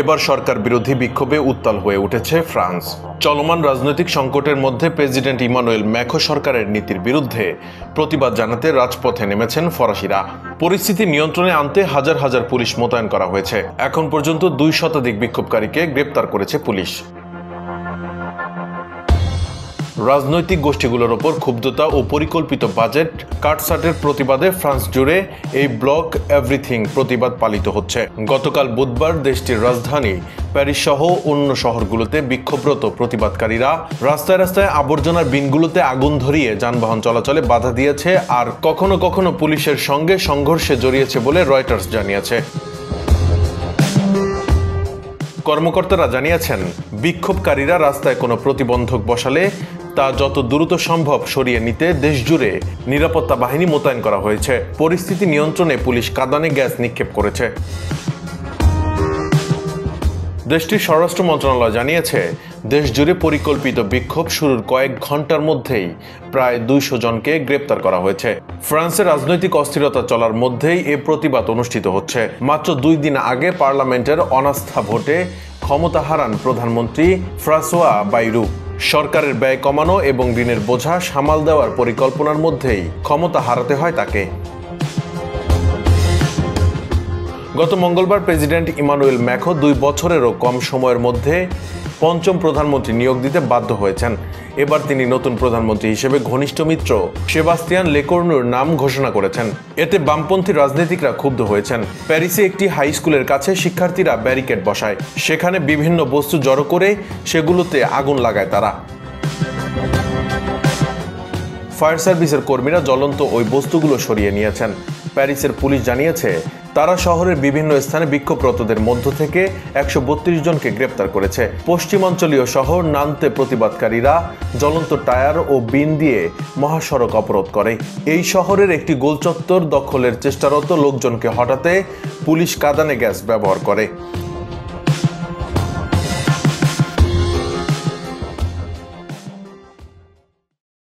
এবার সরকার বিরোধী বিক্ষোভে উত্তাল হয়ে উঠেছে ফ্রান্স। চলমান রাজনৈতিক সংকটের মধ্যে প্রেসিডেন্ট ইমানুয়েল ম্যাখো সরকারের নীতির বিরুদ্ধে প্রতিবাদ জানাতে রাজপথে নেমেছেন ফরাসিরা। পরিস্থিতি নিয়ন্ত্রণে আনতে হাজার হাজার পুলিশ মোতায়েন করা হয়েছে। এখন পর্যন্ত 2 শতাধিক বিক্ষোভকারীকে গ্রেপ্তার করেছে পুলিশ। রাজনৈতিক গোষ্ঠীগুলোর ওপর ক্ষুব্ধতা ও পরিকল্পিত বাজেট কাটছাঁটের প্রতিবাদে ফ্রান্স জুড়ে এই ব্লক এভরিথিং প্রতিবাদ পালিত হচ্ছে। গতকাল বুধবার দেশটির রাজধানী প্যারিস সহ অন্য শহরগুলোতে বিক্ষোভরত প্রতিবাদকারীরা রাস্তায় রাস্তায় আবর্জনার বিনগুলোতে আগুন ধরিয়ে যানবাহন চলাচলে বাধা দিয়েছে আর কখনো কখনো পুলিশের সঙ্গে সংঘর্ষে জড়িয়েছে বলে রয়টার্স জানিয়েছে। কর্মকর্তারা জানিয়েছেন, বিক্ষোভকারীরা রাস্তায় কোনো প্রতিবন্ধক বসালে তা যত দ্রুত সম্ভব সরিয়ে নিতে দেশজুড়ে নিরাপত্তা বাহিনী মোতায়েন করা হয়েছে। পরিস্থিতি নিয়ন্ত্রণে পুলিশ কাঁদানে গ্যাস নিক্ষেপ করেছে। দেশটির স্বরাষ্ট্র মন্ত্রণালয় জানিয়েছে, দেশজুড়ে পরিকল্পিত বিক্ষোভ শুরুর কয়েক ঘন্টার মধ্যেই প্রায় 200 জনকে গ্রেপ্তার করা হয়েছে। ফ্রান্সের রাজনৈতিক অস্থিরতা চলার মধ্যেই এ প্রতিবাদ অনুষ্ঠিত হচ্ছে। মাত্র 2 দিন আগে পার্লামেন্টের অনাস্থা ভোটে ক্ষমতা হারান প্রধানমন্ত্রী ফ্রাঁসোয়া বাইরু। সরকারের ব্যয় কমানো এবং ঋণের বোঝা সামাল দেওয়ার পরিকল্পনার মধ্যেই ক্ষমতা হারাতে হয় তাকে। গত মঙ্গলবার প্রেসিডেন্ট ইমানুয়েল ম্যাখো 2 বছরেরও কম সময়ের মধ্যে 5ম প্রধানমন্ত্রী নিয়োগ দিতে বাধ্য হয়েছেন। এবার তিনি নতুন প্রধানমন্ত্রী হিসেবে ঘনিষ্ঠ মিত্র সেবাস্তিয়ান লেকর্নুর নাম ঘোষণা করেছেন। এতে বামপন্থী রাজনীতিকরা ক্ষুব্ধ হয়েছেন। প্যারিসে একটি হাই স্কুলের কাছে শিক্ষার্থীরা ব্যারিকেড বসায়। সেখানে বিভিন্ন বস্তু জড়ো করে সেগুলোতে আগুন লাগায় তারা। ফায়ার সার্ভিসের কর্মীরা জ্বলন্ত ওই বস্তুগুলো সরিয়ে নিয়েছেন। প্যারিসের পুলিশ জানিয়েছে, তারা শহরের বিভিন্ন স্থানে বিক্ষোভরতদের মধ্য থেকে 132 জনকে গ্রেপ্তার করেছে। পশ্চিমাঞ্চলীয় শহর নান্তে প্রতিবাদকারীরা জ্বলন্ত টায়ার ও বিন দিয়ে মহাসড়ক অবরোধ করে। এই শহরের একটি গোলচত্বর দখলের চেষ্টারত লোকজনকে হটাতে পুলিশ কাঁদানে গ্যাস ব্যবহার করে।